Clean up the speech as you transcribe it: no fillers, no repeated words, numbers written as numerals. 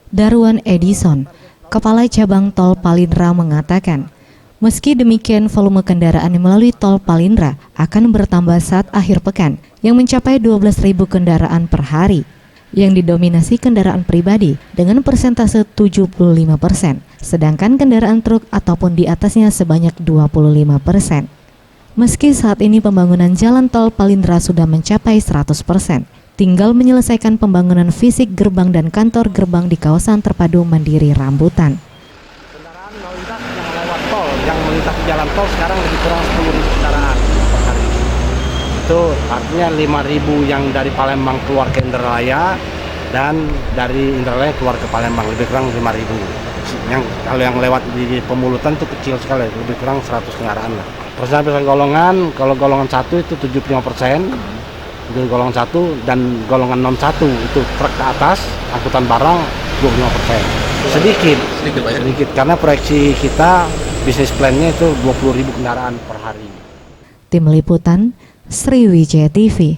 Darwan Edison, Kepala Cabang Tol Palindra mengatakan, meski demikian volume kendaraan yang melalui Tol Palindra akan bertambah saat akhir pekan yang mencapai 12.000 kendaraan per hari, yang didominasi kendaraan pribadi dengan persentase 75%, sedangkan kendaraan truk ataupun di atasnya sebanyak 25%. Meski saat ini pembangunan jalan tol Palindra sudah mencapai 100%, tinggal menyelesaikan pembangunan fisik gerbang dan kantor gerbang di kawasan terpadu Mandiri Rambutan. Kendaraan lalu lintas yang lewat tol, yang melintasi jalan tol sekarang lebih kurang 10.000 kendaraan per hari. Itu artinya 5.000 yang dari Palembang keluar ke Indralaya dan dari Indralaya keluar ke Palembang, lebih kurang 5.000. Kalau yang lewat di Pemulutan itu kecil sekali, lebih kurang 100 kendaraan lah. Persentase golongan, kalau golongan 1 itu 75%, itu golongan 1, dan golongan non 1 itu truk ke atas, angkutan barang 25%. Sedikit karena proyeksi kita bisnis plan-nya itu 20.000 kendaraan per hari. Tim Liputan, Sriwijaya TV.